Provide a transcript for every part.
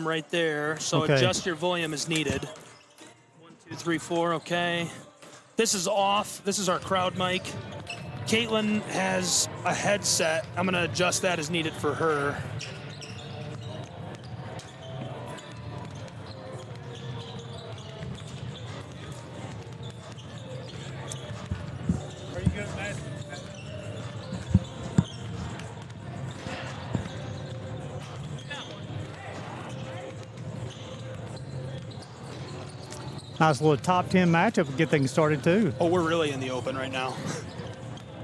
Right there, so okay. Adjust your volume as needed. 1, 2, 3, 4, okay. This is off. This is our crowd mic. Caitlin has a headset. I'm gonna adjust that as needed for her. Are you good, Matt? Nice little top 10 matchup to get things started too. Oh, we're really in the open right now.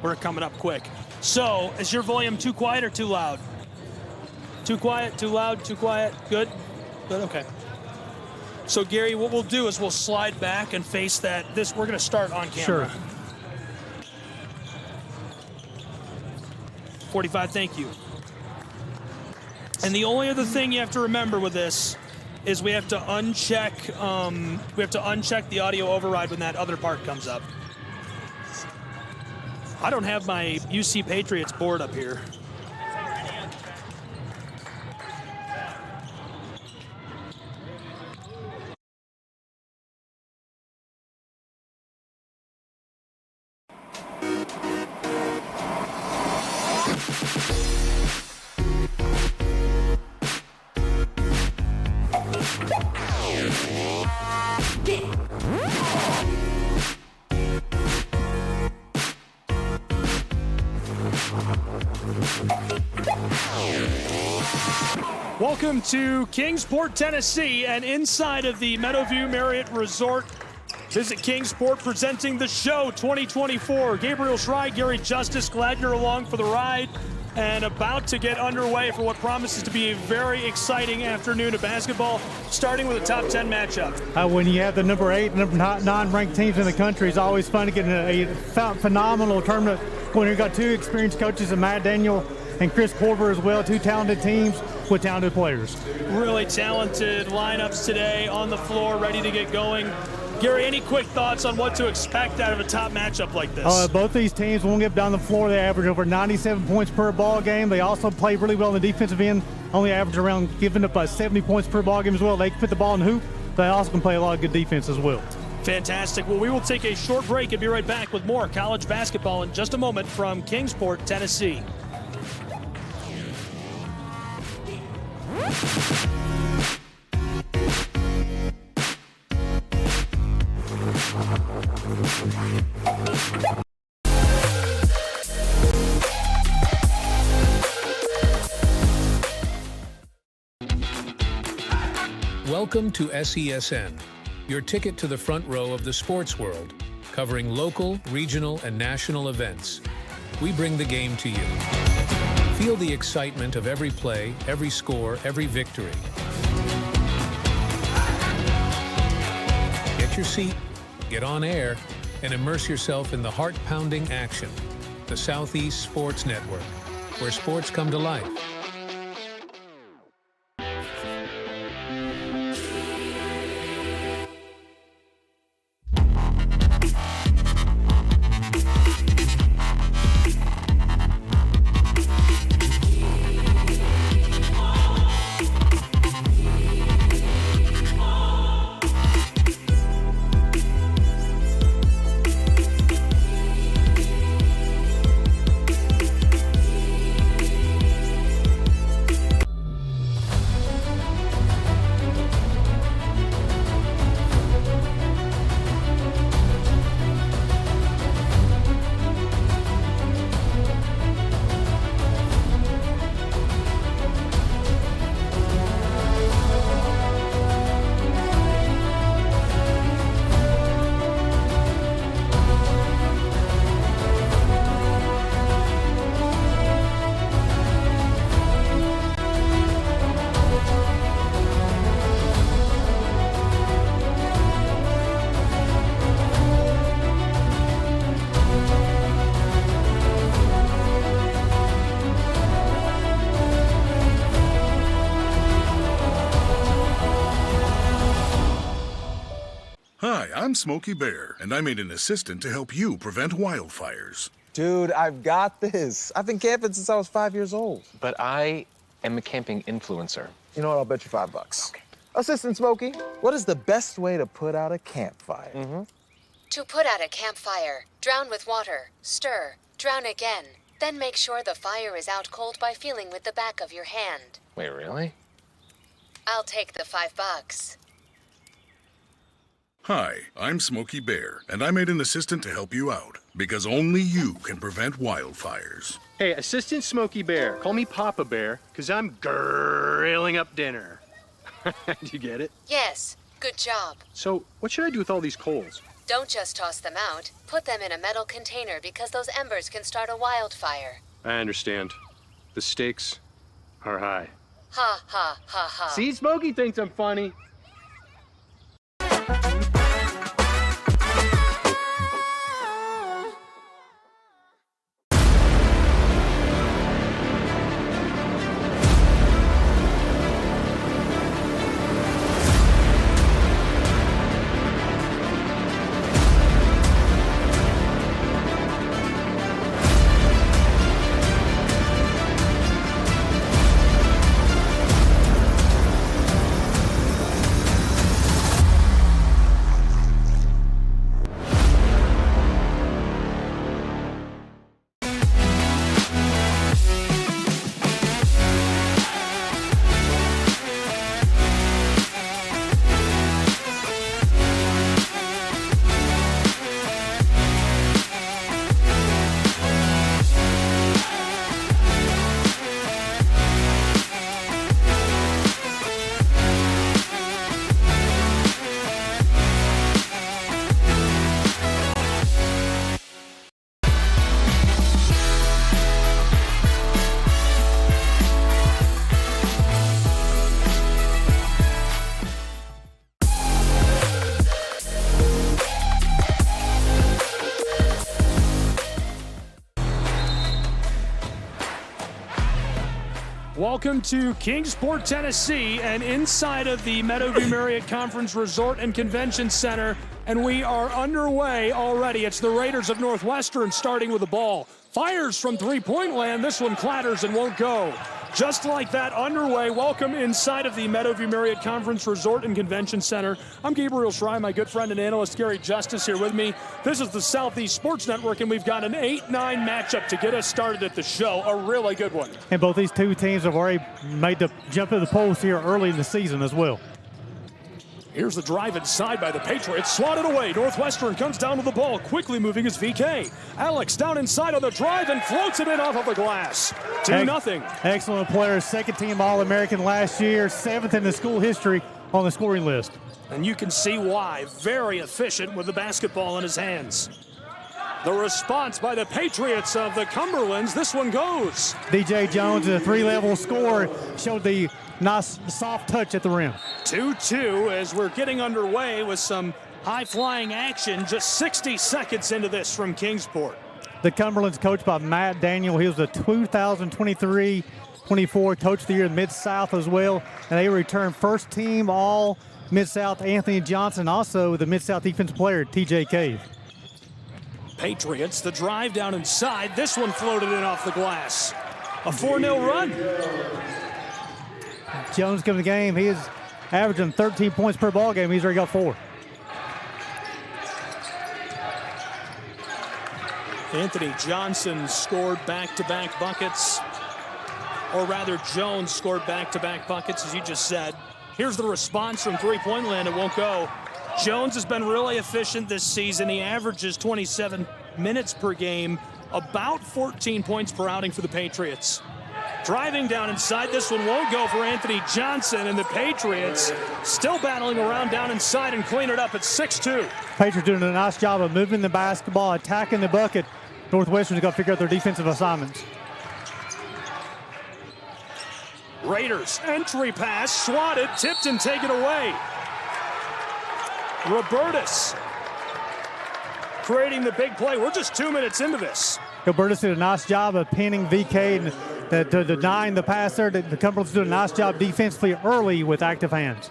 We're coming up quick. So, is your volume too quiet or too loud? Too quiet, too loud, too quiet? Good? Good, okay. So, Gary, what we'll do is we'll slide back and face that. We're going to start on camera. Sure. 45, thank you. And the only other thing you have to remember with this is we have to uncheck the audio override when that other part comes up. I don't have my UC Patriots board up here. Welcome to Kingsport, Tennessee, and inside of the Meadowview Marriott Resort. Visit Kingsport presenting the show 2024. Gabriel Schrei, Gary Justice, glad you're along for the ride and about to get underway for what promises to be a very exciting afternoon of basketball, starting with a top 10 matchup. When you have the number 8 and number 9 ranked teams in the country, it's always fun to get a phenomenal tournament when you've got two experienced coaches, and Matt Daniel and Chris Corver as well, two talented teams with talented players. Really talented lineups today on the floor, ready to get going. Gary, any quick thoughts on what to expect out of a top matchup like this? Both these teams won't get down the floor. They average over 97 points per ball game. They also play really well on the defensive end, only average around giving up 70 points per ball game as well. They can put the ball in the hoop. They also can play a lot of good defense as well. Fantastic. Well, we will take a short break and be right back with more college basketball in just a moment from Kingsport, Tennessee. Welcome to SESN, your ticket to the front row of the sports world, covering local, regional, and national events. We bring the game to you. Feel the excitement of every play, every score, every victory. Get your seat, get on air, and immerse yourself in the heart-pounding action. The Southeast Sports Network, where sports come to life. Hi, I'm Smokey Bear, and I made an assistant to help you prevent wildfires. Dude, I've got this. I've been camping since I was 5 years old. But I am a camping influencer. You know what? I'll bet you $5. Okay. Assistant Smokey, what is the best way to put out a campfire? To put out a campfire, drown with water, stir, drown again. Then make sure the fire is out cold by feeling with the back of your hand. Wait, really? I'll take the $5. Hi, I'm Smokey Bear, and I made an assistant to help you out, because only you can prevent wildfires. Hey, Assistant Smokey Bear. Call me Papa Bear, because I'm grilling up dinner. Do you get it? Yes, good job. So, what should I do with all these coals? Don't just toss them out. Put them in a metal container because those embers can start a wildfire. I understand. The stakes are high. Ha, ha, ha, ha. See, Smokey thinks I'm funny. Welcome to Kingsport, Tennessee, and inside of the Meadowview Marriott Conference Resort and Convention Center, and we are underway already. It's the Raiders of Northwestern starting with the ball. Fires from three-point land. This one clatters and won't go. Just like that, underway. Welcome inside of the Meadowview Marriott Conference Resort and Convention Center. I'm Gabriel Schrei, my good friend and analyst Gary Justice here with me. This is the Southeast Sports Network, and we've got an 8-9 matchup to get us started at the show. A really good one. And both these two teams have already made the jump to the polls here early in the season as well. Here's the drive inside by the Patriots, swatted away. Northwestern comes down with the ball, quickly moving his VK. Alex down inside on the drive and floats it in off of the glass. 2-0. Excellent player, second team All-American last year, 7th in the school history on the scoring list. And you can see why. Very efficient with the basketball in his hands. The response by the Patriots of the Cumberlands, this one goes. DJ Jones, a 3-level scorer, showed the nice soft touch at the rim. 2-2 as we're getting underway with some high-flying action just 60 seconds into this from Kingsport. The Cumberlands coached by Matt Daniel. He was the 2023-24 Coach of the Year in Mid-South as well. And they returned first team all Mid-South Anthony Johnson, also the Mid-South defensive player TJ Cave. Patriots, the drive down inside. This one floated in off the glass. A 4-0 run. Jones coming to the game. He is averaging 13 points per ball game. He's already got 4. Anthony Johnson scored back-to-back buckets. Or rather, Jones scored back-to-back buckets, as you just said. Here's the response from three-point land. It won't go. Jones has been really efficient this season. He averages 27 minutes per game, about 14 points per outing for the Patriots. Driving down inside, this one won't go for Anthony Johnson, and the Patriots still battling around down inside and clean it up at 6-2. Patriots doing a nice job of moving the basketball, attacking the bucket. Northwestern's got to figure out their defensive assignments. Raiders, entry pass, swatted, tipped and taken away. Robertus creating the big play. We're just 2 minutes into this. Robertus did a nice job of pinning VK and denying the pass there. The Cumberlands did a nice job defensively early with active hands.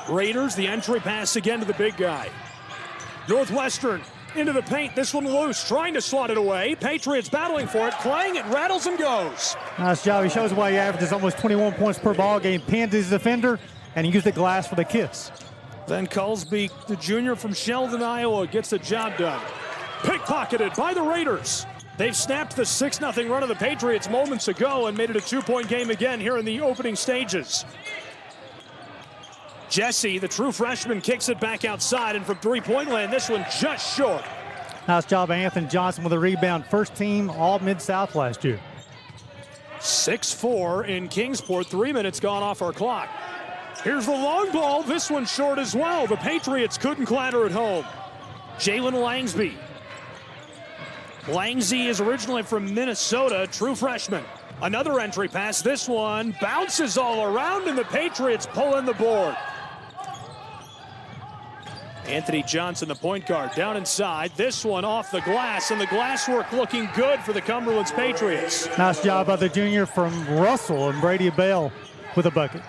Raiders, the entry pass again to the big guy. Northwestern into the paint. This one loose, trying to slot it away. Patriots battling for it. Clang, it rattles and goes. Nice job. He shows why he averages almost 21 points per ball game. Pins his defender, and he used the glass for the kiss. Then Culsby, the junior from Sheldon, Iowa, gets the job done. Pickpocketed by the Raiders. They've snapped the 6-0 run of the Patriots moments ago and made it a 2-point game again here in the opening stages. Jesse, the true freshman, kicks it back outside, and from three-point land, this one just short. Nice job, Anthony Johnson with a rebound. First team all Mid-South last year. 6-4 in Kingsport. 3 minutes gone off our clock. Here's the long ball. This one's short as well. The Patriots couldn't clatter it home. Jalen Langsby. Langsby is originally from Minnesota, true freshman. Another entry pass. This one bounces all around, and the Patriots pull in the board. Anthony Johnson, the point guard, down inside. This one off the glass, and the glass work looking good for the Cumberlands Patriots. Nice job by the junior from Russell, and Brady Bell with a bucket.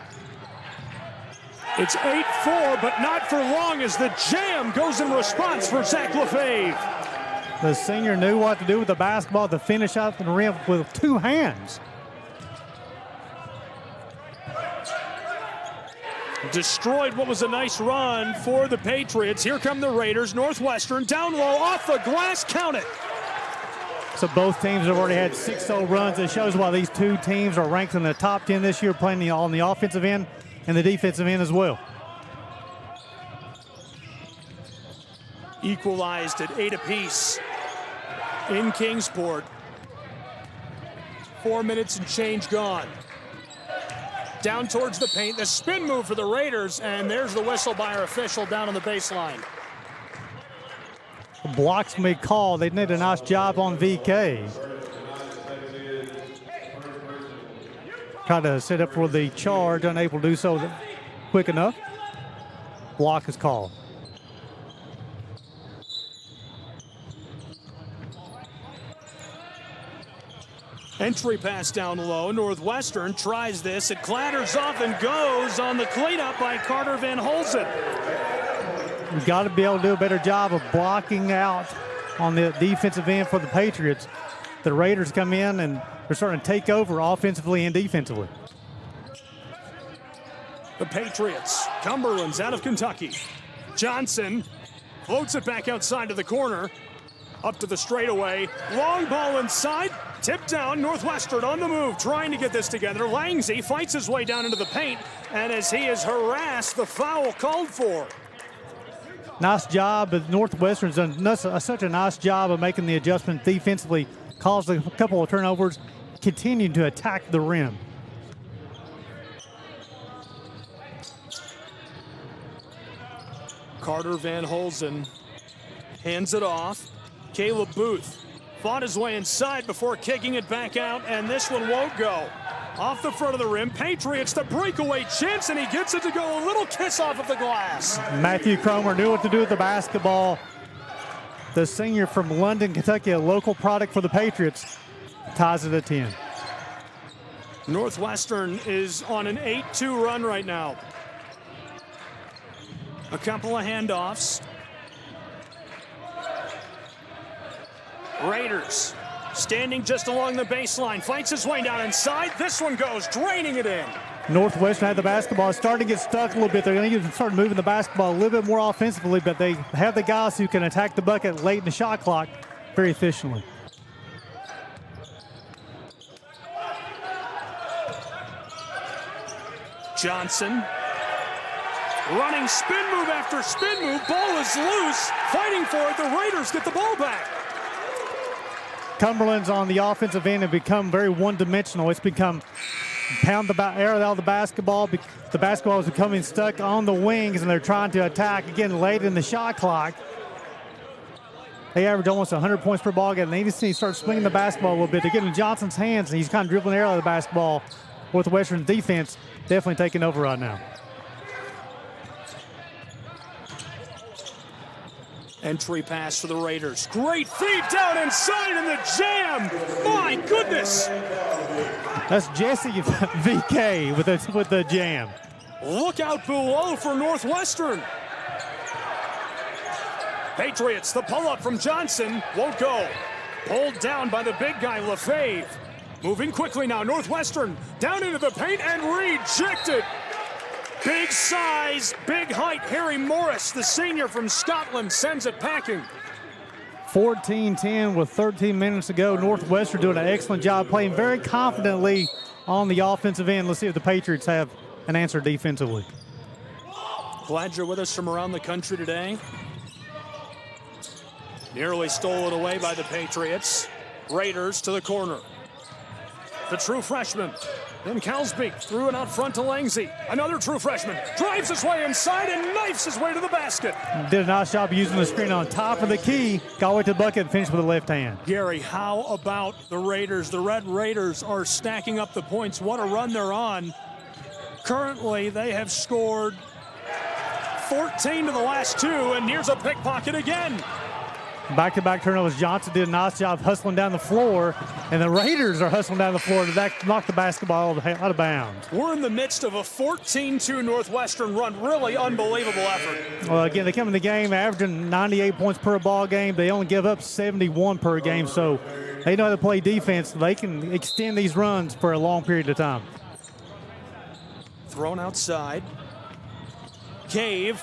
It's 8-4, but not for long as the jam goes in response for Zach Lefebvre. The senior knew what to do with the basketball to finish out the rim with two hands. Destroyed what was a nice run for the Patriots. Here come the Raiders. Northwestern down low, off the glass, count it. So both teams have already had 6-0 runs. It shows why these two teams are ranked in the top 10 this year, playing on the offensive end and the defensive end as well. Equalized at 8 apiece in Kingsport. 4 minutes and change gone. Down towards the paint, the spin move for the Raiders, and there's the whistle by our official down on the baseline. Blocks may call. They did a nice job on VK. Tried to set up for the charge, unable to do so quick enough. Block is called. Entry pass down low. Northwestern tries this. It clatters off and goes on the cleanup by Carter Van Holzen. You've got to be able to do a better job of blocking out on the defensive end for the Patriots. The Raiders come in and they're starting to take over offensively and defensively. The Patriots, Cumberlands out of Kentucky. Johnson floats it back outside to the corner. Up to the straightaway. Long ball inside. Tipped down. Northwestern on the move, trying to get this together. Langsby fights his way down into the paint, and as he is harassed, the foul called for. Nice job, but Northwestern's done such a nice job of making the adjustment defensively, caused a couple of turnovers, continuing to attack the rim. Carter Van Holzen hands it off. Caleb Booth fought his way inside before kicking it back out, and this one won't go. Off the front of the rim, Patriots the breakaway chance, and he gets it to go. A little kiss off of the glass. Matthew Cromer knew what to do with the basketball. The senior from London, Kentucky, a local product for the Patriots, ties it at 10. Northwestern is on an 8-2 run right now. A couple of handoffs. Raiders standing just along the baseline, fights his way down inside. This one goes, draining it in. Northwestern had the basketball, starting to get stuck a little bit. They're going to start moving the basketball a little bit more offensively, but they have the guys who can attack the bucket late in the shot clock very efficiently. Johnson running spin move after spin move. Ball is loose, fighting for it. The Raiders get the ball back. Cumberland's on the offensive end have become very one-dimensional. It's become pound the air out of the basketball. The basketball is becoming stuck on the wings, and they're trying to attack again late in the shot clock. They average almost 100 points per ball game. They need to start swinging the basketball a little bit. They're getting in Johnson's hands, and he's kind of dribbling air out of the basketball. Northwestern's defense definitely taking over right now. Entry pass for the Raiders. Great feed down inside in the jam. My goodness. That's Jesse VK with the jam. Look out below for Northwestern. Patriots, the pull-up from Johnson won't go. Pulled down by the big guy, Lefebvre. Moving quickly now, Northwestern down into the paint and rejected. Big size, big height, Harry Morris, the senior from Scotland, sends it packing. 14-10 with 13 minutes to go. Northwestern doing an excellent job, playing very confidently on the offensive end. Let's see if the Patriots have an answer defensively. Glad you're with us from around the country today. Nearly stolen away by the Patriots. Raiders to the corner. The true freshman, Then Kalsbeek threw it out front to Langsy. Another true freshman. Drives his way inside and knifes his way to the basket. Did a nice job using the screen on top of the key. Got away to the bucket and finished with the left hand. Gary, how about the Raiders? The Red Raiders are stacking up the points. What a run they're on. Currently, they have scored 14 to the last 2, and here's a pickpocket again. Back-to-back turnovers. Johnson did a nice job hustling down the floor, and the Raiders are hustling down the floor to knock the basketball out of bounds. We're in the midst of a 14-2 Northwestern run. Really unbelievable effort. Well, again, they come in the game averaging 98 points per ball game. They only give up 71 per game, so they know how to play defense. They can extend these runs for a long period of time. Thrown outside. Cave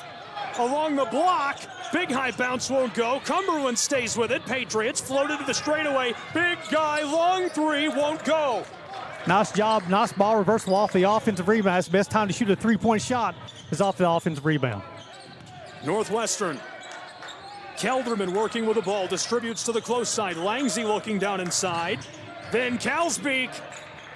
along the block. Big high bounce won't go. Cumberlands stays with it. Patriots floated to the straightaway. Big guy, long three, won't go. Nice job, nice ball reversal off the offensive rebound. It's the best time to shoot a three-point shot is off the offensive rebound. Northwestern. Kelderman working with the ball, distributes to the close side. Langsy looking down inside. Then Kalsbeek,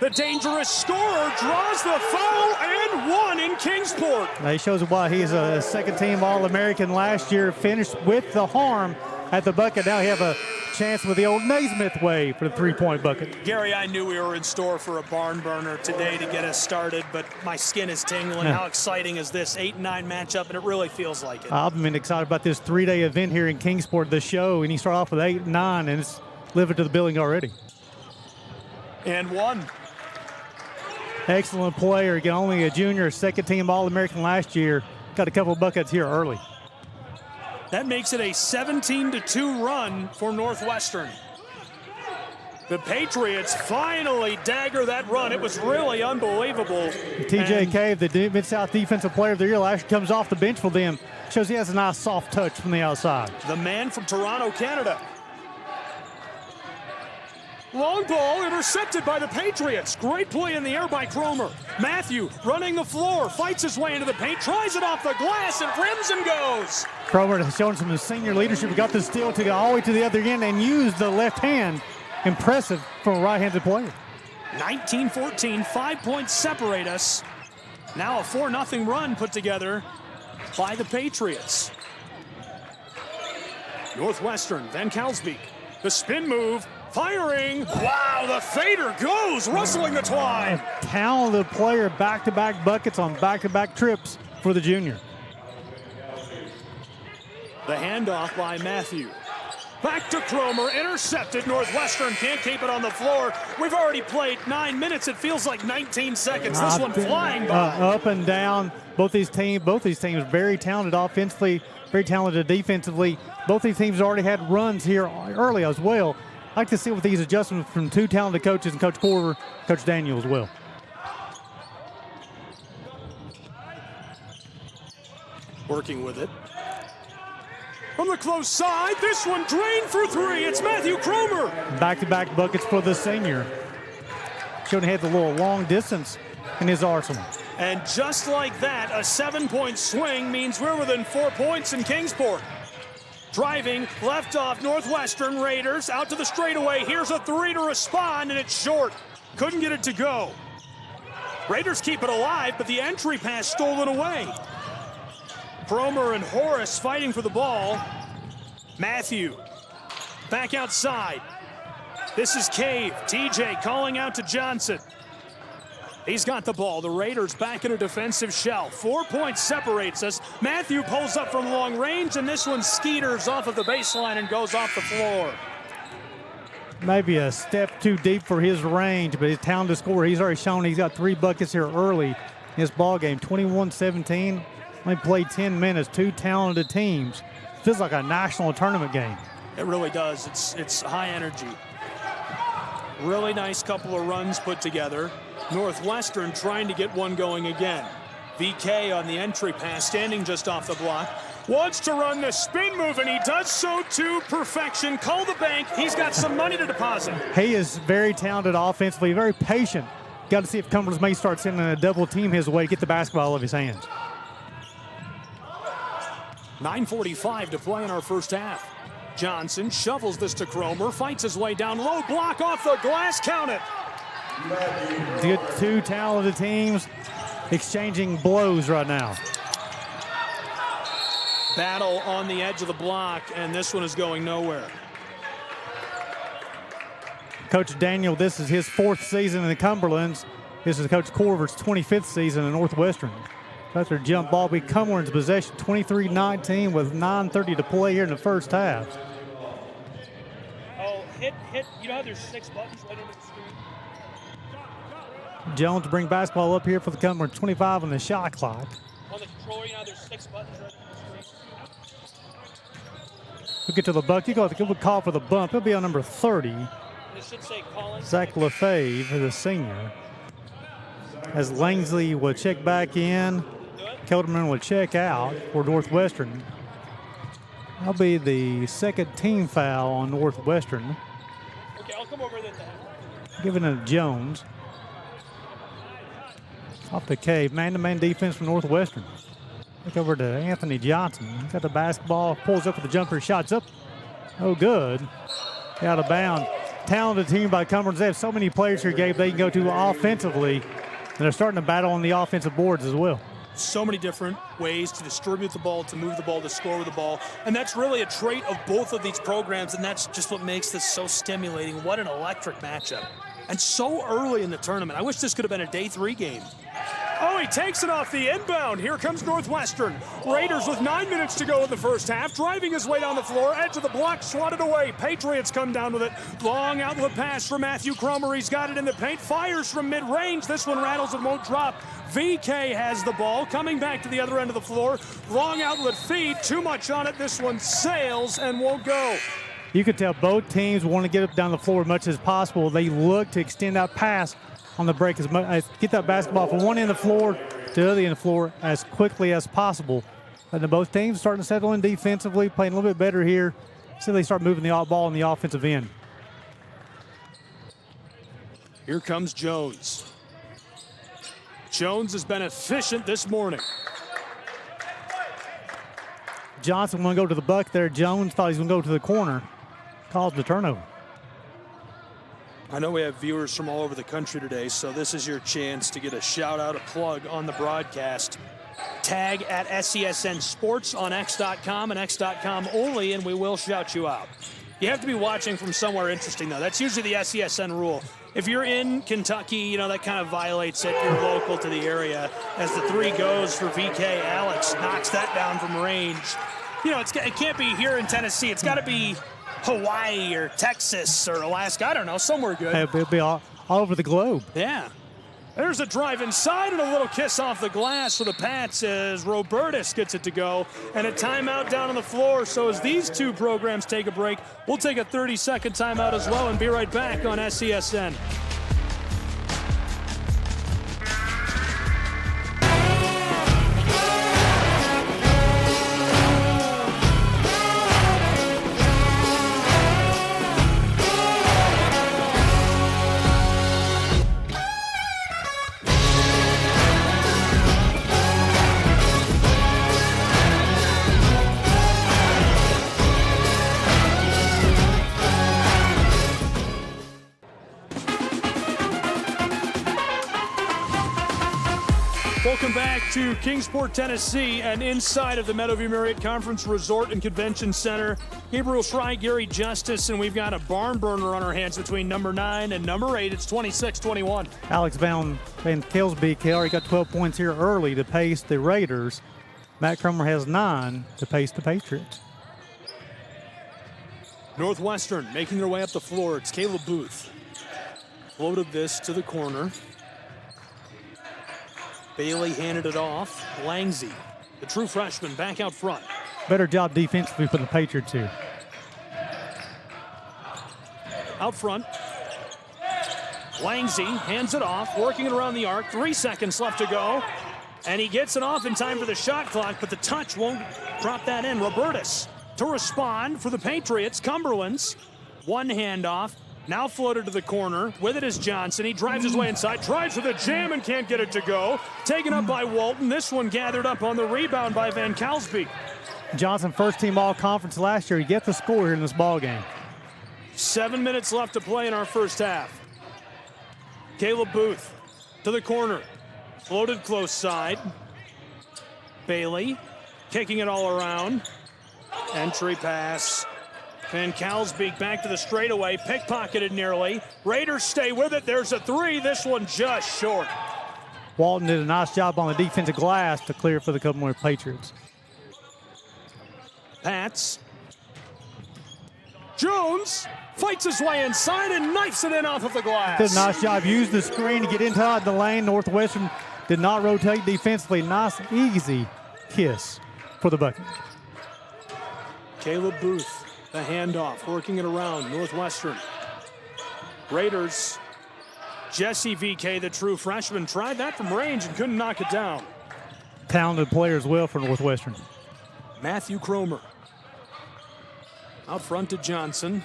the dangerous scorer, draws the foul and one in Kingsport. Now he shows why he's a second-team All-American last year, finished with the harm at the bucket. Now he have a chance with the old Naismith way for the three-point bucket. Gary, I knew we were in store for a barn burner today to get us started, but my skin is tingling. How exciting is this 8-9 matchup, and it really feels like it. I've been excited about this three-day event here in Kingsport, the show, and you start off with 8-9, and it's living to the building already. And one. Excellent player. Again, only a junior, second-team All-American last year. Got a couple of buckets here early. That makes it a 17-2 run for Northwestern. The Patriots finally dagger that run. It was really unbelievable. T.J. Cave, the Mid-South Defensive Player of the Year last year, comes off the bench for them. Shows he has a nice soft touch from the outside. The man from Toronto, Canada. Long ball intercepted by the Patriots. Great play in the air by Cromer. Matthew running the floor, fights his way into the paint, tries it off the glass, and rims and goes. Cromer has shown some senior leadership. He got the steal to go all the way to the other end and used the left hand. Impressive from a right-handed player. 19-14, 5 points separate us. Now a 4-0 run put together by the Patriots. Northwestern, Van Kalsbeek. The spin move. Firing. Wow, the fader goes, rustling the twine. A talented player, back-to-back buckets on back-to-back trips for the junior. The handoff by Matthew. Back to Cromer, intercepted. Northwestern can't keep it on the floor. We've already played 9 minutes. It feels like 19 seconds. This one flying by. Up and down. Both these teams very talented offensively, very talented defensively. Both these teams already had runs here early as well. I like to see with these adjustments from two talented coaches, and Coach Corver, Coach Daniel as well. Working with it. From the close side, this one drained for three. It's Matthew Cromer. Back-to-back buckets for the senior. Showing he had the little long distance in his arsenal. And just like that, a 7-point swing means we're within 4 points in Kingsport. Driving, left off, Northwestern Raiders out to the straightaway. Here's a three to respond, and it's short. Couldn't get it to go. Raiders keep it alive, but the entry pass stolen away. Cromer and Horace fighting for the ball. Matthew back outside. This is Cave. TJ calling out to Johnson. He's got the ball. The Raiders back in a defensive shell. 4 points separates us. Matthew pulls up from long range, and this one skeeters off of the baseline and goes off the floor. Maybe a step too deep for his range, but his talented scorer. He's already shown he's got 3 buckets here early in this ball game. 21-17. Only played 10 minutes. Two talented teams. Feels like a national tournament game. It really does. It's high energy. Really nice couple of runs put together. Northwestern trying to get one going again. VK on the entry pass, standing just off the block. Wants to run the spin move, and he does so to perfection. Call the bank. He's got some money to deposit. He is very talented offensively, very patient. Got to see if Cumberlands may start sending a double team his way to get the basketball out of his hands. 9:45 to play in our first half. Johnson shovels this to Cromer, fights his way down low, block off the glass, count it. Good two talented teams exchanging blows right now. Battle on the edge of the block, and this one is going nowhere. Coach Daniel, this is his 4th season in the Cumberlands. This is Coach Corver's 25th season in Northwestern. That's their jump ball. Be Cumberland's possession, 23-19 with 9:30 to play here in the first half. Oh, hit. You know how there's 6 buttons right under the screen? Jones bring basketball up here for the Cumberlands, 25 on the shot clock. On the controller, you know there's 6 buttons right under the screen? We'll get to the buck. You go with a call for the bump. He'll be on number 30. It should say Collins. Zach Lefebvre, the senior. As Langsley will check back in, Kelderman will check out for Northwestern. That'll be the 2nd team foul on Northwestern. Okay, I'll come over then. Giving it to Jones. Off the cave, man-to-man defense from Northwestern. Look over to Anthony Johnson. He's got the basketball, pulls up with the jumper, shots up. Oh, good. Out of bounds. Talented team by Cumberlands. They have so many players here, Gabe, they can go to offensively. And they're starting to battle on the offensive boards as well. So many different ways to distribute the ball, to move the ball, to score with the ball. And that's really a trait of both of these programs, and that's just what makes this so stimulating. What an electric matchup. And so early in the tournament. I wish this could have been a day 3 game. Oh, he takes it off the inbound. Here comes Northwestern. Raiders with 9 minutes to go in the first half, driving his way down the floor, edge of the block, swatted away. Patriots come down with it. Long outlet pass for Matthew Cromer. He's got it in the paint, fires from mid-range. This one rattles and won't drop. VK has the ball, coming back to the other end of the floor. Long outlet feed, too much on it. This one sails and won't go. You could tell both teams want to get up down the floor as much as possible. They look to extend that pass on the break as much, get that basketball from one end of the floor to the other end of the floor as quickly as possible. And then both teams starting to settle in defensively, playing a little bit better here. So they start moving the ball on the offensive end. Here comes Jones. Jones has been efficient this morning. Johnson want to go to the buck there. Jones thought he was going to go to the corner. Caused the turnover. I know we have viewers from all over the country today, so this is your chance to get a shout-out, a plug on the broadcast. Tag at SESN Sports on X.com and X.com only, and we will shout you out. You have to be watching from somewhere interesting, though. That's usually the SESN rule. If you're in Kentucky, you know, that kind of violates it. You're local to the area. As the 3 goes for VK, Alex knocks that down from range. You know, it can't be here in Tennessee. It's got to be Hawaii or Texas or Alaska. I don't know, somewhere good. It'll be all over the globe. Yeah. There's a drive inside and a little kiss off the glass for the Pats as Robertus gets it to go. And a timeout down on the floor. So as these two programs take a break, we'll take a 30-second timeout as well and be right back on SESN. Welcome back to Kingsport, Tennessee, and inside of the Meadowview Marriott Conference Resort and Convention Center. Gabriel Schrei, Gary Justice, and we've got a barn burner on our hands between number 9 and number 8. It's 26-21. Alex Van Kelsbeek already got 12 points here early to pace the Raiders. Matt Cromer has 9 to pace the Patriots. Northwestern making their way up the floor. It's Caleb Booth. Floated this to the corner. Bailey handed it off. Langsy, the true freshman, back out front. Better job defensively for the Patriots here. Out front. Langsy hands it off, working it around the arc. 3 seconds left to go. And he gets it off in time for the shot clock, but the touch won't drop that in. Robertus to respond for the Patriots. Cumberlands, one handoff. Now floated to the corner. With it is Johnson. He drives his way inside, tries for the jam and can't get it to go. Taken up by Walton. This one gathered up on the rebound by Van Kelsbeek. Johnson, first team all-conference last year. He gets the score here in this ball game. 7 minutes left to play in our first half. Caleb Booth to the corner. Floated close side. Bailey kicking it all around. Entry pass. Van Kalsbeek back to the straightaway. Pickpocketed nearly. Raiders stay with it. There's a three. This one just short. Walton did a nice job on the defensive glass to clear for the Cumberland Patriots. Pats. Jones fights his way inside and knifes it in off of the glass. Did a nice job. Used the screen to get inside the lane. Northwestern did not rotate defensively. Nice, easy kiss for the bucket. Caleb Booth, the handoff, working it around. Northwestern. Raiders. Jesse VK, the true freshman, tried that from range and couldn't knock it down. Talented player as well for Northwestern. Matthew Cromer. Out front to Johnson.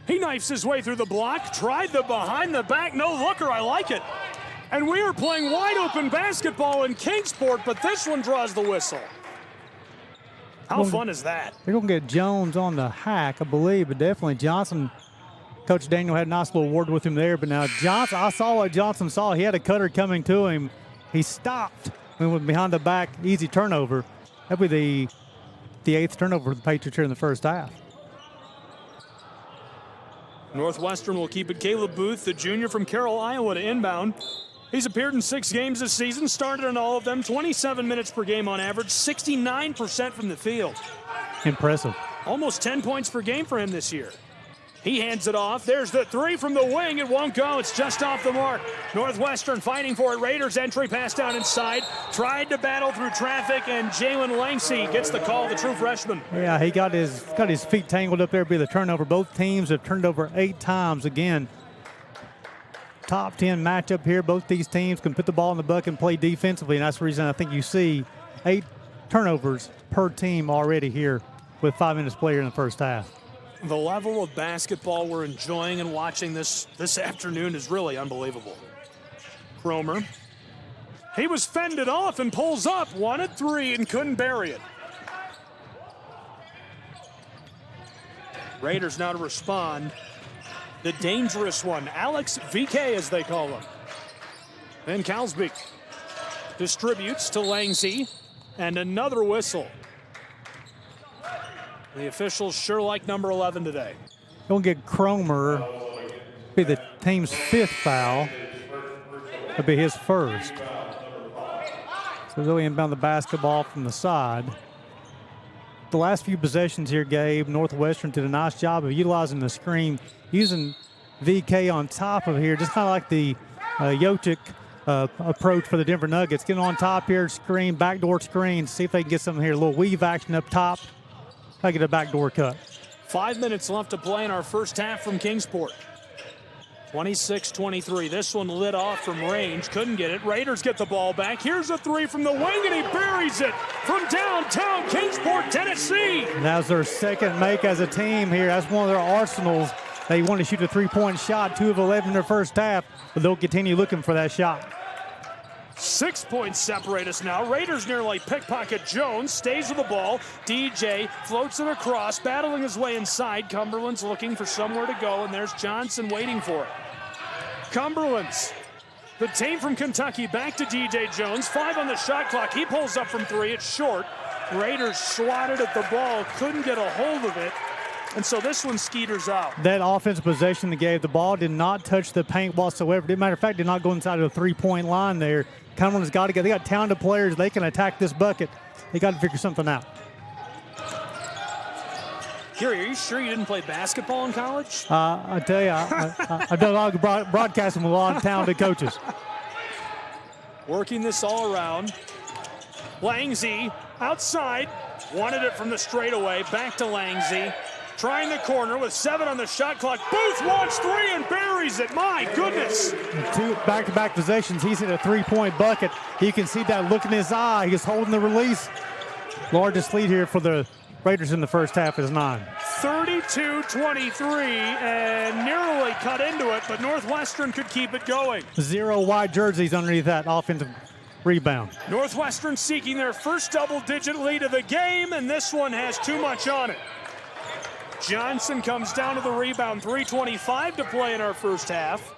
He knifes his way through the block. Tried the behind the back. No looker. I like it. And we are playing wide open basketball in Kingsport, but this one draws the whistle. How fun is that? They're going to get Jones on the hack, I believe, but definitely Johnson. Coach Daniel had a nice little word with him there, but now Johnson, I saw what Johnson saw. He had a cutter coming to him. He stopped and went behind the back, easy turnover. That'll be the 8th turnover for the Patriots here in the first half. Northwestern will keep it. Caleb Booth, the junior from Carroll, Iowa, to inbound. He's appeared in 6 games this season, started in all of them, 27 minutes per game on average, 69% from the field. Impressive. Almost 10 points per game for him this year. He hands it off. There's the three from the wing. It won't go. It's just off the mark. Northwestern fighting for it. Raiders entry pass down inside. Tried to battle through traffic, and Jalen Langsey gets the call, the true freshman. Yeah, he got his feet tangled up there to be the turnover. Both teams have turned over 8 times. Again, top 10 matchup here. Both these teams can put the ball in the bucket and play defensively, and that's the reason I think you see 8 turnovers per team already here with 5 minutes played in the first half. The level of basketball we're enjoying and watching this afternoon is really unbelievable. Cromer. He was fended off and pulls up. Wanted 3 and couldn't bury it. Raiders now to respond. The dangerous one, Alex VK as they call him. Then Kalsbeek distributes to Langsey, and another whistle. The officials sure like number 11 today. Don't get Cromer, be the team's 5th foul. It'll be his first. So they'll inbound the basketball from the side. The last few possessions here, Gabe, Northwestern did a nice job of utilizing the screen, using VK on top of here, just kind of like the Jokic approach for the Denver Nuggets. Getting on top here, screen, backdoor screen, see if they can get something here. A little weave action up top. I get a backdoor cut. 5 minutes left to play in our first half from Kingsport. 26-23. This one lit off from range. Couldn't get it. Raiders get the ball back. Here's a 3 from the wing, and he buries it from downtown Kingsport, Tennessee. And that was their second make as a team here. That's one of their arsenals. They want to shoot a 3-point shot, 2 of 11 in their first half, but they'll continue looking for that shot. 6 points separate us now. Raiders nearly pickpocket Jones, stays with the ball. DJ floats it across, battling his way inside. Cumberlands looking for somewhere to go, and there's Johnson waiting for it. Cumberlands, the team from Kentucky, back to DJ Jones. 5 on the shot clock. He pulls up from 3. It's short. Raiders swatted at the ball, couldn't get a hold of it. And so this one skeeters out. That offensive possession they gave, the ball did not touch the paint whatsoever. Matter of fact, did not go inside of the 3-point line there. Cumberland's got to get, they got talented players. They can attack this bucket. They got to figure something out. Gary, are you sure you didn't play basketball in college? I tell you, I've done a lot of broadcasting with a lot of talented coaches. Working this all around. Langsey outside. Wanted it from the straightaway. Back to Langsey. Trying the corner with 7 on the shot clock. Booth wants 3 and buries it. My goodness. 2 back-to-back possessions. He's hit a 3-point bucket. You can see that look in his eye. He's holding the release. Largest lead here for the Raiders in the first half is 9. 32-23 and nearly cut into it, but Northwestern could keep it going. 0 white jerseys underneath that offensive rebound. Northwestern seeking their first double-digit lead of the game, and this one has too much on it. Johnson comes down to the rebound. 3:25 to play in our first half.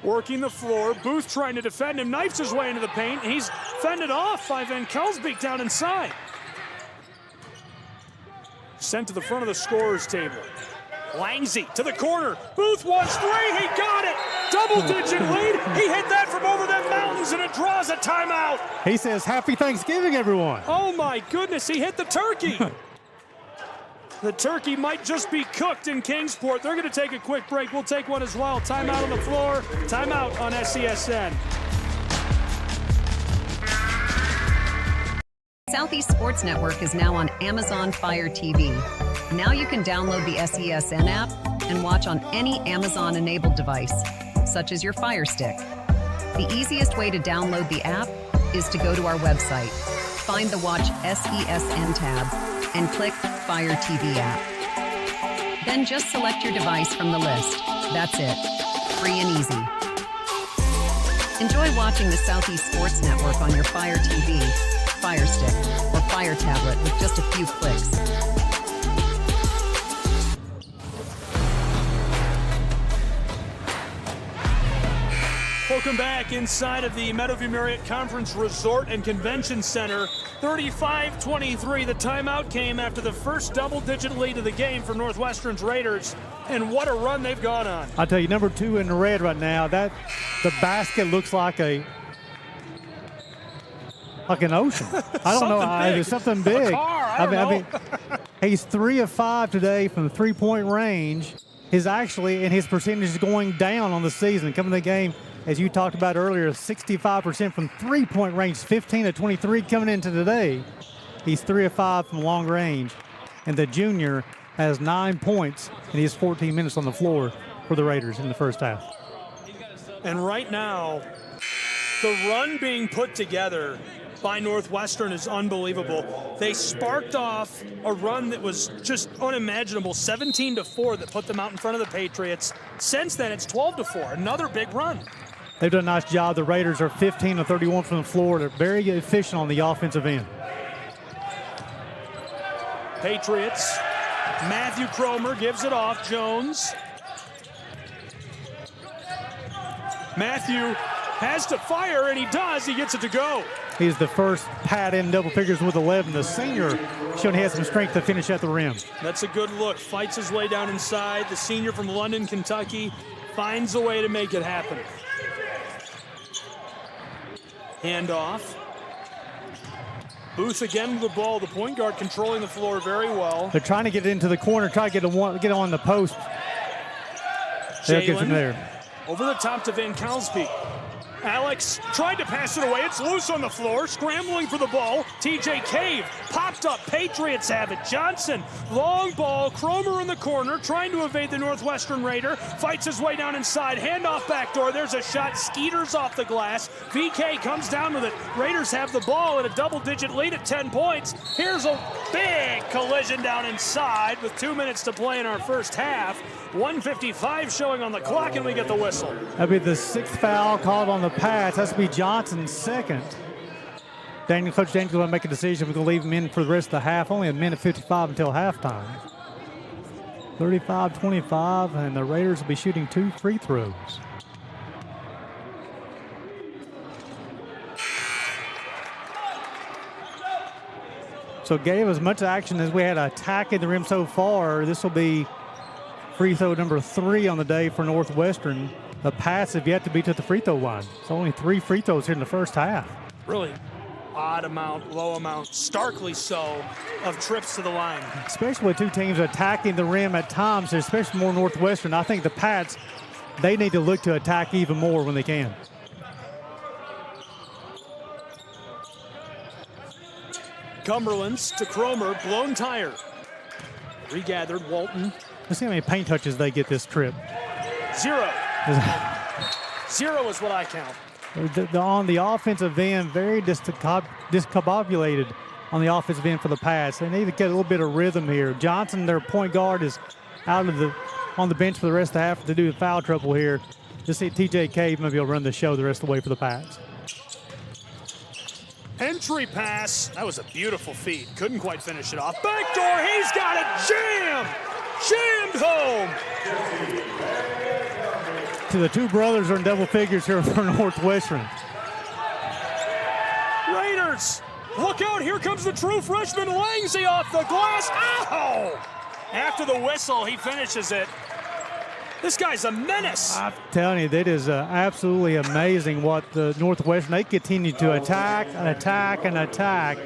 working the floor. Booth trying to defend him, knifes his way into the paint. He's fended off by Van Kelsbeek down inside. Sent to the front of the scorer's table. Langsy to the corner. Booth wants three. He got it. Double-digit lead. He hit that from over them mountains, and it draws a timeout. He says, "Happy Thanksgiving, everyone." Oh, my goodness. He hit the turkey. The turkey might just be cooked in Kingsport. They're going to take a quick break. We'll take one as well. Timeout on the floor. Timeout on SESN. Southeast Sports Network is now on Amazon Fire TV. Now you can download the SESN app and watch on any Amazon-enabled device, such as your Fire Stick. The easiest way to download the app is to go to our website, find the Watch SESN tab, and click Fire TV app. Then just select your device from the list. That's it. Free and easy. Enjoy watching the Southeast Sports Network on your Fire TV, Fire Stick, or Fire tablet with just a few clicks. Welcome back inside of the Meadowview Marriott Conference Resort and Convention Center. 35-23. The timeout came after the first double-digit lead of the game for Northwestern's Raiders. And what a run they've gone on. I'll tell you, number 2 in the red right now, that the basket looks like an ocean. I don't know. It's something big. A car, I don't know. He's 3 of 5 today from the three-point range. His percentage is going down on the season. Coming to the game, as you talked about earlier, 65% from three-point range, 15 of 23 coming into today. He's 3 of 5 from long range. And the junior has 9 points, and he has 14 minutes on the floor for the Raiders in the first half. And right now, the run being put together by Northwestern is unbelievable. They sparked off a run that was just unimaginable, 17-4, that put them out in front of the Patriots. Since then, it's 12-4, another big run. They've done a nice job. The Raiders are 15 of 31 from the floor. They're very efficient on the offensive end. Patriots, Matthew Cromer gives it off. Jones. Matthew has to fire, and he does. He gets it to go. He's the first pad in double figures with 11. The senior showing he has some strength to finish at the rim. That's a good look. Fights his way down inside. The senior from London, Kentucky, finds a way to make it happen. Handoff. Booth again with the ball. The point guard controlling the floor very well. They're trying to get into the corner, try to get on the post. They'll get him there. Over the top to Van Kelsbeek. Alex tried to pass it away. It's loose on the floor, scrambling for the ball. TJ Cave popped up. Patriots have it. Johnson, long ball. Cromer in the corner, trying to evade the Northwestern Raider. Fights his way down inside. Handoff backdoor. There's a shot. Skeeters off the glass. VK comes down with it. Raiders have the ball at a double-digit lead at 10 points. Here's a big collision down inside with 2 minutes to play in our first half. 1:55 showing on the clock, and we get the whistle. That'll be the 6th foul called on the pass. That's to be Johnson's 2nd. Coach Daniels will make a decision. We're going to leave him in for the rest of the half. Only a minute 55 until halftime. 35-25, and the Raiders will be shooting 2 free throws. So gave as much action as we had attacking the rim so far. This will be free throw number 3 on the day for Northwestern. The Pats have yet to be to the free throw line. It's only 3 free throws here in the first half. Really odd amount, low amount, starkly so, of trips to the line. Especially with 2 teams attacking the rim at times, especially more Northwestern. I think the Pats, they need to look to attack even more when they can. Cumberlands to Cromer, blown tire. Regathered, Walton. Let's see how many paint touches they get this trip. 0. 0 is what I count. On the offensive end, very discombobulated on the offensive end for the Pats. They need to get a little bit of rhythm here. Johnson, their point guard, is out of on the bench for the rest of the half to do foul trouble here. Just see TJ Cave maybe will run the show the rest of the way for the Pats. Entry pass. That was a beautiful feed. Couldn't quite finish it off. Backdoor. He's got it jammed. Jammed home. the two brothers are in double figures here for Northwestern. Raiders, look out, here comes the true freshman Langsy off the glass. Ow! After the whistle, he finishes it. This guy's a menace. I'm telling you, that is absolutely amazing what the Northwestern, they continue to attack and attack and attack.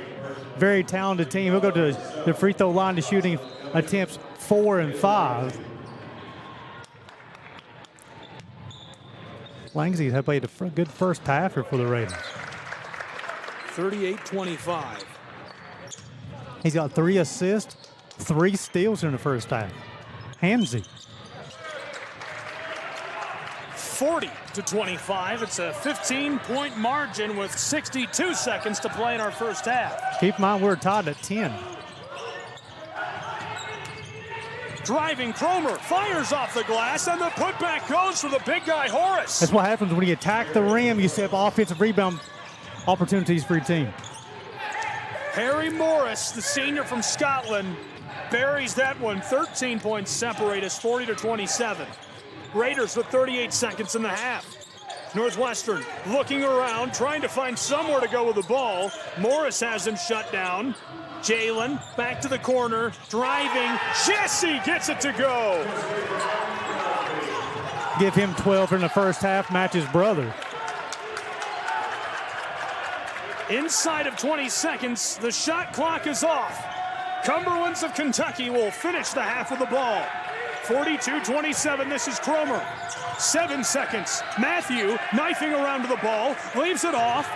Very talented team. We'll go to the free throw line to shooting attempts 4 and 5. Langsy had played a good first halfer for the Raiders. 38-25. He's got 3 assists, 3 steals in the first half. Hamzy. 40-25. It's a 15-point margin with 62 seconds to play in our first half. Keep in mind we're tied at 10. Driving Cromer, fires off the glass, and the putback goes for the big guy Horace. That's what happens when you attack the rim. You set up offensive rebound opportunities for your team. Harry Morris, the senior from Scotland, buries that one. 13 points separate us, 40-27. Raiders with 38 seconds in the half. Northwestern looking around, trying to find somewhere to go with the ball. Morris has him shut down. Jalen back to the corner, driving. Jesse gets it to go. Give him 12 in the first half, match his brother. Inside of 20 seconds, the shot clock is off. Cumberlands of Kentucky will finish the half with the ball. 42-27, this is Cromer. 7 seconds. Matthew knifing around to the ball, leaves it off.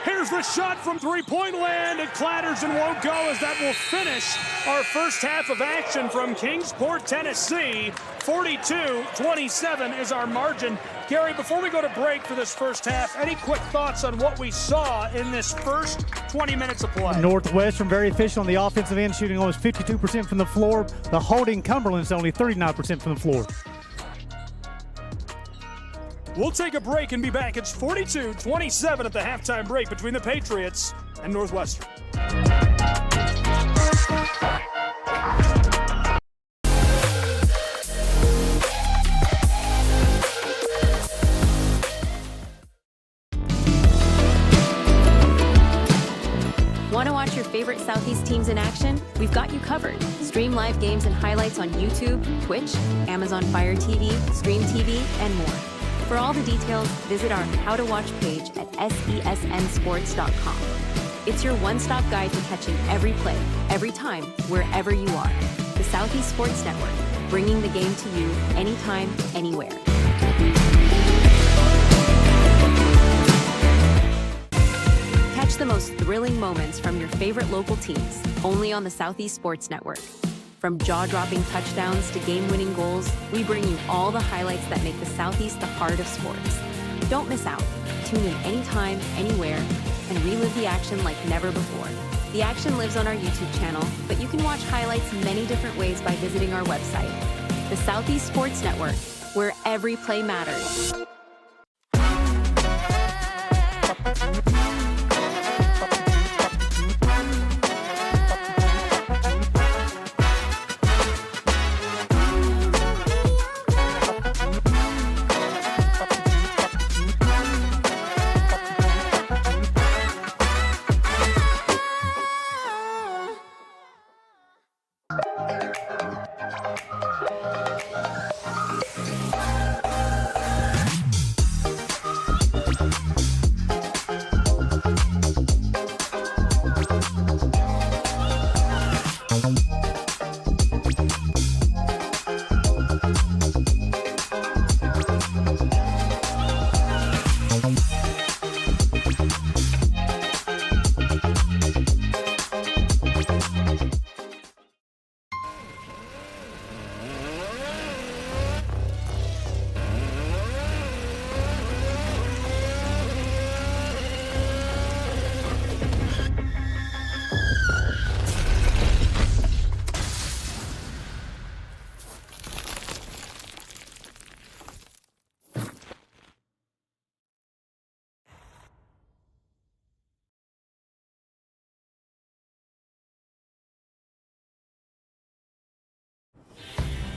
Here's the shot from three-point land. It clatters and won't go as that will finish our first half of action from Kingsport, Tennessee. 42-27 is our margin. Gary, before we go to break for this first half, any quick thoughts on what we saw in this first 20 minutes of play? Northwestern very efficient on the offensive end, shooting almost 52% from the floor. The holding Cumberland's only 39% from the floor. We'll take a break and be back. It's 42-27 at the halftime break between the Patriots and Northwestern. Want to watch your favorite Southeast teams in action? We've got you covered. Stream live games and highlights on YouTube, Twitch, Amazon Fire TV, Stream TV, and more. For all the details, visit our How to Watch page at sesnsports.com. It's your one-stop guide to catching every play, every time, wherever you are. The Southeast Sports Network, bringing the game to you anytime, anywhere. Catch the most thrilling moments from your favorite local teams, only on the Southeast Sports Network. From jaw-dropping touchdowns to game-winning goals, we bring you all the highlights that make the Southeast the heart of sports. Don't miss out. Tune in anytime, anywhere, and relive the action like never before. The action lives on our YouTube channel, but you can watch highlights many different ways by visiting our website. The Southeast Sports Network, where every play matters.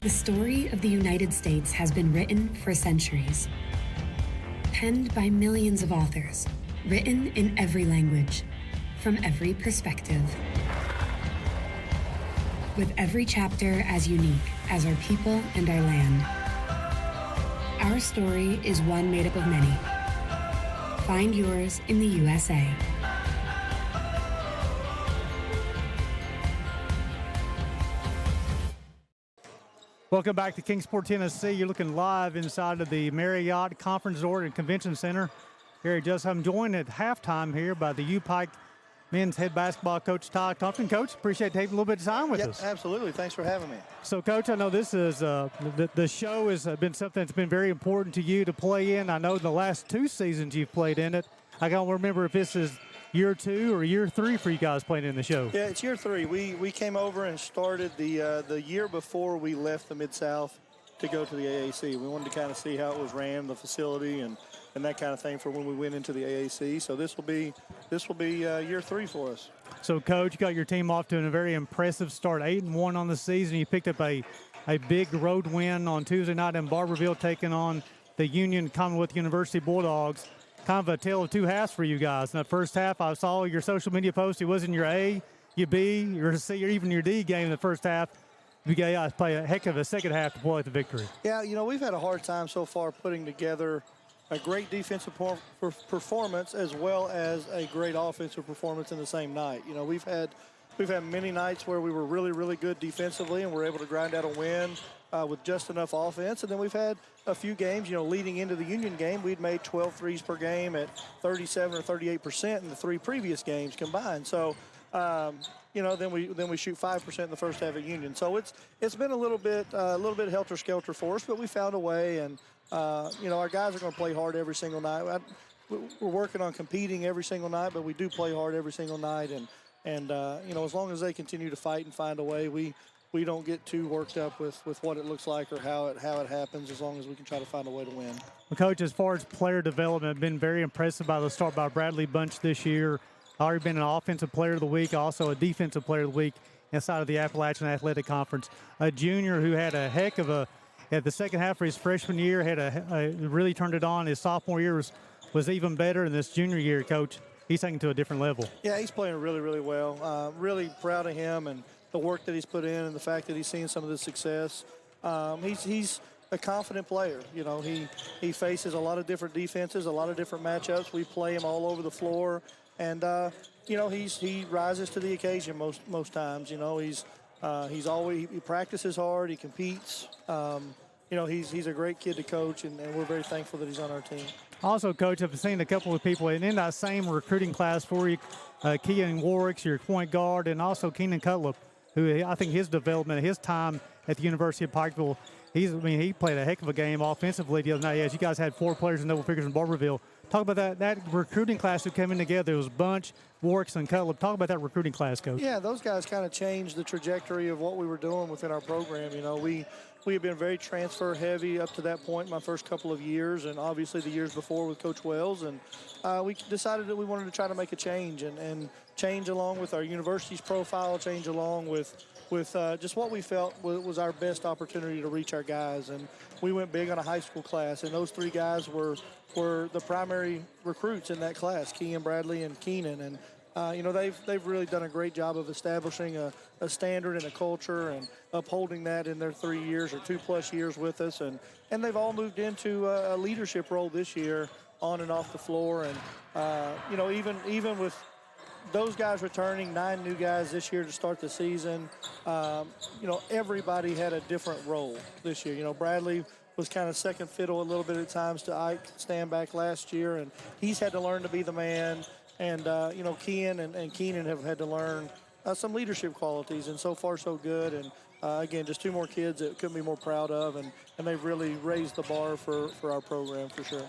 The story of the United States has been written for centuries. Penned by millions of authors, written in every language, from every perspective. With every chapter as unique as our people and our land. Our story is one made up of many. Find yours in the USA. Welcome back to Kingsport, Tennessee. You're looking live inside of the Marriott Conference Resort and Convention Center. Here at Just I'm joined at halftime here by the U-Pike men's head basketball coach, Ty Thompson. Coach, appreciate taking a little bit of time with us. Absolutely. Thanks for having me. So, Coach, I know this is the show has been something that's been very important to you to play in. I know the last 2 seasons you've played in it. I don't remember if this is year 2 or year 3 for you guys playing in the show. Yeah, it's year 3. We came over and started the year before we left the Mid-South to go to the AAC. We wanted to kind of see how it was ran, the facility, and that kind of thing for when we went into the AAC. So this will be year 3 for us. So, Coach, you got your team off to a very impressive start, 8-1 on the season. You picked up a big road win on Tuesday night in Barberville, taking on the Union Commonwealth University Bulldogs. Kind of a tale of 2 halves for you guys. In the first half, I saw your social media post. It wasn't your A, your B, your C, or even your D game in the first half. You guys play a heck of a second half to pull out the victory. Yeah, we've had a hard time so far putting together a great defensive performance as well as a great offensive performance in the same night. We've had many nights where we were really, really good defensively and we're able to grind out a win with just enough offense. And then we've had a few games, leading into the Union game, we'd made 12 threes per game at 37 or 38% in the 3 previous games combined. So, then we shoot 5% in the first half at Union. So it's been a little bit helter-skelter for us, but we found a way. And our guys are going to play hard every single night. We're working on competing every single night, but we do play hard every single night. And as long as they continue to fight and find a way, we don't get too worked up with what it looks like or how it happens, as long as we can try to find a way to win. Well, Coach, as far as player development, I've been very impressed by the start by Bradley Bunch this year. Already been an offensive player of the week, also a defensive player of the week inside of the Appalachian Athletic Conference. A junior who had a heck of at the second half of his freshman year, really turned it on. His sophomore year was even better, and this junior year, Coach, he's taken to a different level. Yeah, he's playing really, really well. Really proud of him and the work that he's put in and the fact that he's seen some of the success. He's a confident player. He faces a lot of different defenses, a lot of different matchups. We play him all over the floor, and he rises to the occasion most times. He practices hard. He competes. He's a great kid to coach, and we're very thankful that he's on our team. Also, Coach, I've seen a couple of people in that same recruiting class for you, Kean Warwick's your point guard, and also Keenan Cutlip, who I think his development, his time at the University of Pikeville, he played a heck of a game offensively the other night. Yes, you guys had 4 players in double figures in Barberville. Talk about that recruiting class who came in together. It was Bunch, Warwicks, and Cutlip. Talk about that recruiting class, Coach. Yeah, those guys kind of changed the trajectory of what we were doing within our program. We have been very transfer heavy up to that point my first couple of years, and obviously the years before with Coach Wells. And we decided that we wanted to try to make a change and change along with our university's profile, change along with just what we felt was our best opportunity to reach our guys. And we went big on a high school class, and those 3 guys were the primary recruits in that class, Kean, Bradley, and Keenan. And they've really done a great job of establishing a standard and a culture and upholding that in their 3 years or 2+ years with us. And they've all moved into a leadership role this year on and off the floor. And, even with those guys returning, 9 new guys this year to start the season, everybody had a different role this year. Bradley was kind of second fiddle a little bit at times to Ike Standback last year, and he's had to learn to be the man. And, Kean and Keenan have had to learn some leadership qualities, and so far so good. And, again, just 2 more kids that couldn't be more proud of, and they've really raised the bar for our program for sure.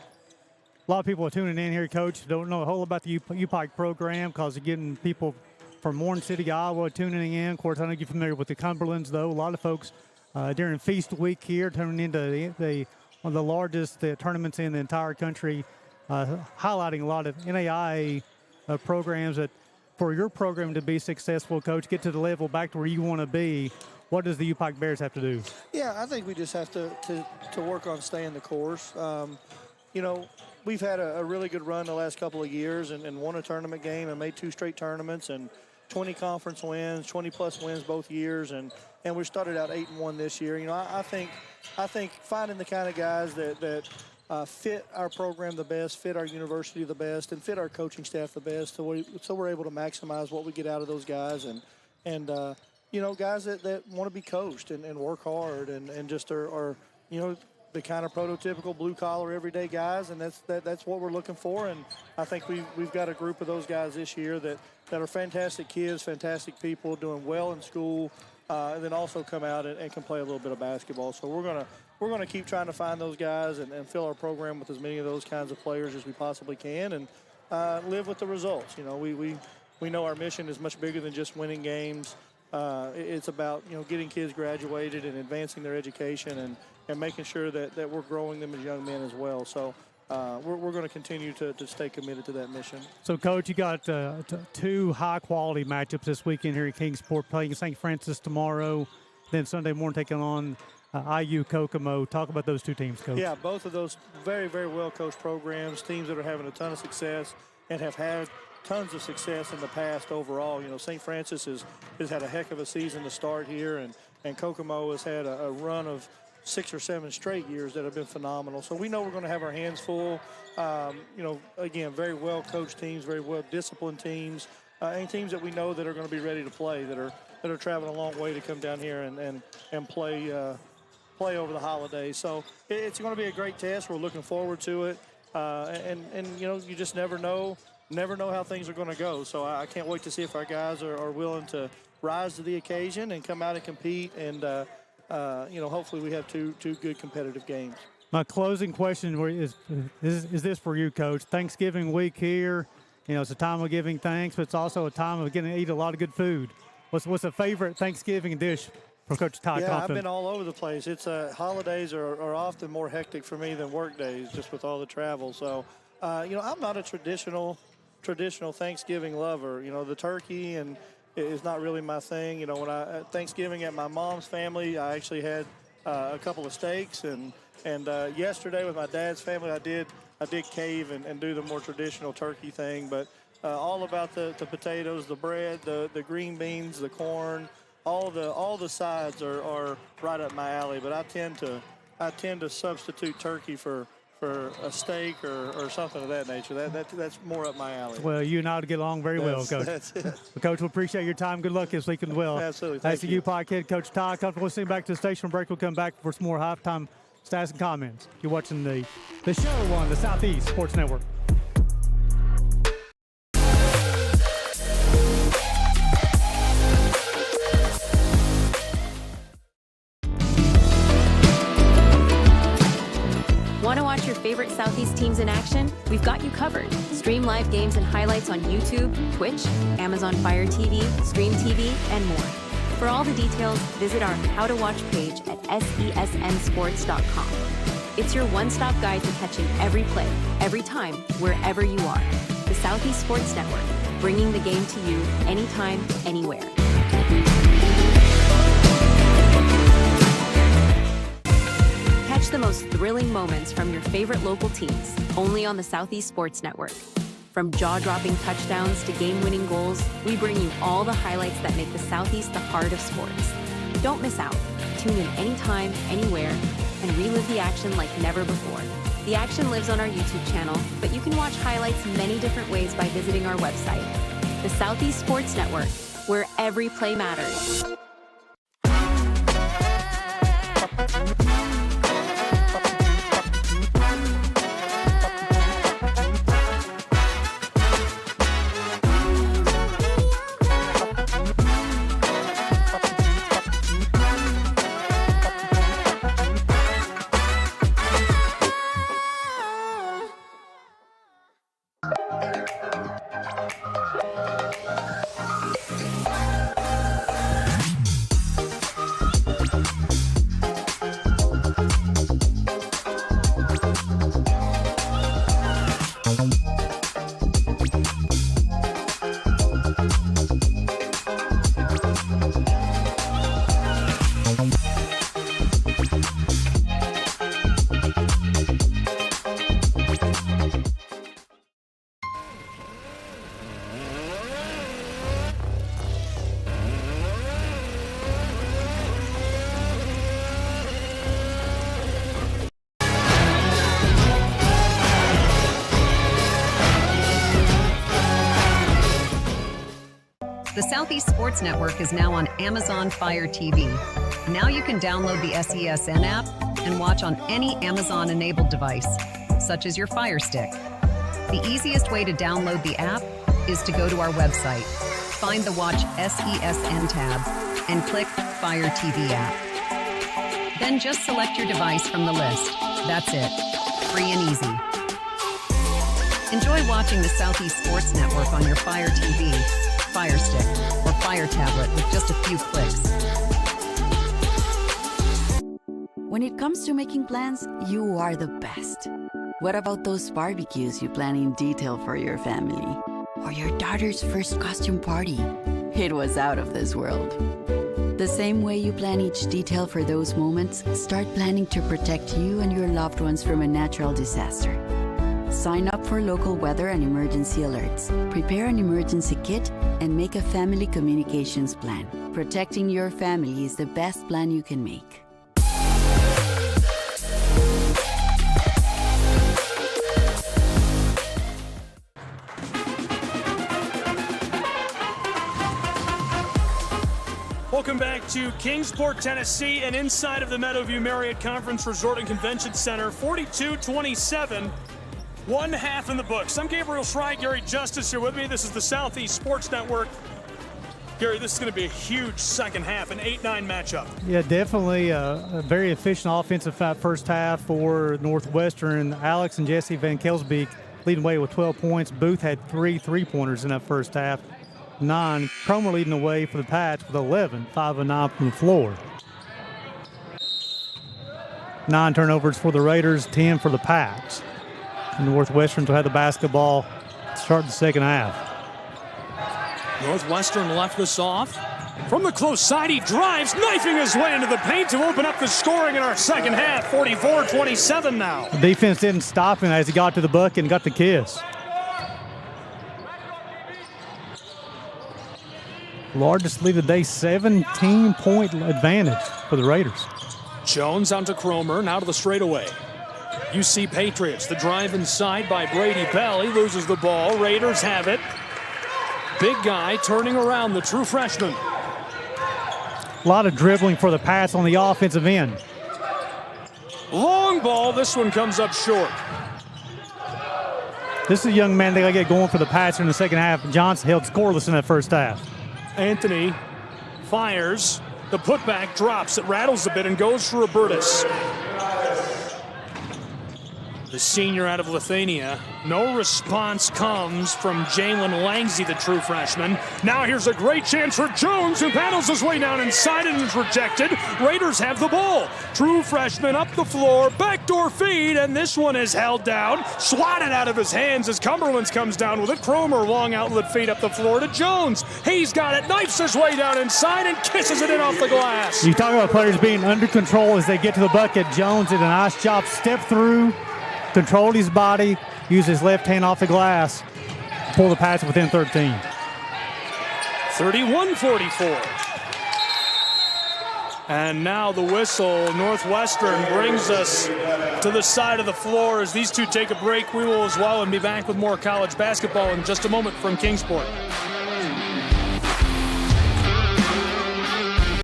A lot of people are tuning in here, Coach. Don't know a whole lot about the U-Pike program because you're getting people from Warren City, Iowa, tuning in. Of course, I know you're familiar with the Cumberlands, though. A lot of folks during Feast Week here turning into one of the largest tournaments in the entire country, highlighting a lot of NAIA programs that for your program to be successful, Coach, get to the level back to where you want to be. What does the U-Pike Bears have to do? Yeah, I think we just have to work on staying the course. You know, we've had a really good run the last couple of years and won a tournament game and made 2 straight tournaments and 20 conference wins, 20-plus wins both years, and we started out 8-1 this year. You know, I think finding the kind of guys that fit our program the best, fit our university the best, and fit our coaching staff the best, so we're able to maximize what we get out of those guys, and you know, guys that want to be coached and work hard and just are you know, the kind of prototypical blue-collar everyday guys, and that's what we're looking for. And I think we've got a group of those guys this year that are fantastic kids, fantastic people, doing well in school, and then also come out and can play a little bit of basketball. So we're gonna keep trying to find those guys and fill our program with as many of those kinds of players as we possibly can, and live with the results. You know, we know our mission is much bigger than just winning games. It's about, you know, getting kids graduated and advancing their education and making sure that we're growing them as young men as well. So we're going to continue to stay committed to that mission. So, Coach, you got 2 high-quality matchups this weekend here at Kingsport, playing St. Francis tomorrow, then Sunday morning taking on IU Kokomo. Talk about those 2 teams, Coach. Yeah, both of those very, very well-coached programs, teams that are having a ton of success and have had tons of success in the past overall. You know, St. Francis has had a heck of a season to start here, and Kokomo has had a run of 6 or 7 straight years that have been phenomenal. So we know we're going to have our hands full. You know, again, very well-coached teams, very well-disciplined teams, and teams that we know that are going to be ready to play, that are traveling a long way to come down here and play over the holidays. So it's going to be a great test. We're looking forward to it, and you know, you just never know how things are going to go. So I can't wait to see if our guys are willing to rise to the occasion and come out and compete, and you know, hopefully we have two good competitive games. My closing question is this for you, Coach? Thanksgiving week here, you know, it's a time of giving thanks, but it's also a time of getting to eat a lot of good food. What's a favorite Thanksgiving dish for Coach Todd Yeah, Compton? I've been all over the place. It's holidays are often more hectic for me than work days, just with all the travel. So, you know, I'm not a traditional Thanksgiving lover. You know, the turkey and is not really my thing. You know, when Thanksgiving at my mom's family, I actually had a couple of steaks, and yesterday with my dad's family, I did cave and do the more traditional turkey thing. But all about the potatoes, the bread, the green beans, the corn, all the sides are right up my alley. But I tend to substitute turkey for a steak or something of that nature. That's more up my alley. Well, you and I would get along very well, Coach. That's it. Well, Coach, we appreciate your time. Good luck this weekend. Well, Absolutely. Thanks to you. U-Pike head Coach Todd Compton. We'll see you back to the station break. We'll come back for some more halftime stats and comments. You're watching the show on the Southeast Sports Network. Want to watch your favorite Southeast teams in action? We've got you covered. Stream live games and highlights on YouTube, Twitch, Amazon Fire TV, Stream TV, and more. For all the details, visit our How to Watch page at sesnsports.com. It's your one-stop guide to catching every play, every time, wherever you are. The Southeast Sports Network, bringing the game to you anytime, anywhere. Catch the most thrilling moments from your favorite local teams, only on the Southeast Sports Network. From jaw-dropping touchdowns to game-winning goals, we bring you all the highlights that make the Southeast the heart of sports. Don't miss out. Tune in anytime, anywhere, and relive the action like never before. The action lives on our YouTube channel, but you can watch highlights many different ways by visiting our website. The Southeast Sports Network, where every play matters. Southeast Sports Network is now on Amazon Fire TV. Now you can download the SESN app and watch on any Amazon-enabled device, such as your Fire Stick. The easiest way to download the app is to go to our website, find the Watch SESN tab, and click Fire TV app. Then just select your device from the list. That's it. Free and easy. Enjoy watching the Southeast Sports Network on your Fire TV, Fire Stick, or Fire tablet with just a few clicks. When it comes to making plans, you are the best. What about those barbecues you plan in detail for your family? Or your daughter's first costume party? It was out of this world. The same way you plan each detail for those moments, start planning to protect you and your loved ones from a natural disaster. Sign up for local weather and emergency alerts. Prepare an emergency kit and make a family communications plan. Protecting your family is the best plan you can make. Welcome back to Kingsport, Tennessee, and inside of the Meadowview Marriott Conference Resort and Convention Center, 42-27, one half in the books. I'm Gabriel Schrei, Gary Justice here with me. This is the Southeast Sports Network. Gary, this is going to be a huge second half, an 8-9 matchup. Yeah, definitely a very efficient offensive first half for Northwestern. Alex and Jesse Van Kelsbeek leading away with 12 points. Booth had 3 3-pointers in that first half. 9. Cromer leading the way for the Pats with 11, 5 of 9 from the floor. 9 turnovers for the Raiders, 10 for the Pats. And Northwestern will have the basketball to start the second half. Northwestern left this off. From the close side, he drives, knifing his way into the paint to open up the scoring in our second half. 44-27 now. The defense didn't stop him as he got to the bucket and got the kiss. Largest lead of the day, 17-point advantage for the Raiders. Jones onto Cromer, now to the straightaway. UC Patriots, the drive inside by Brady Bell. He loses the ball. Raiders have it. Big guy turning around, the true freshman. A lot of dribbling for the Pats on the offensive end. Long ball, this one comes up short. This is a young man they got to get going for the Pats in the second half. Johnson held scoreless in that first half. Anthony fires. The putback drops. It rattles a bit and goes for Robertus. The senior out of Lithuania. No response comes from Jalen Langsy, the true freshman. Now here's a great chance for Jones, who paddles his way down inside and is rejected. Raiders have the ball. True freshman up the floor, backdoor feed, and this one is held down. Swatted out of his hands as Cumberlands comes down with it. Cromer, long outlet feed up the floor to Jones. He's got it, knifes his way down inside and kisses it in off the glass. You talk about players being under control as they get to the bucket. Jones did a nice job, step through, controlled his body, used his left hand off the glass, pull the Pats within 13. 31-44. And now the whistle. Northwestern brings us to the side of the floor as these two take a break. We will as well and be back with more college basketball in just a moment from Kingsport.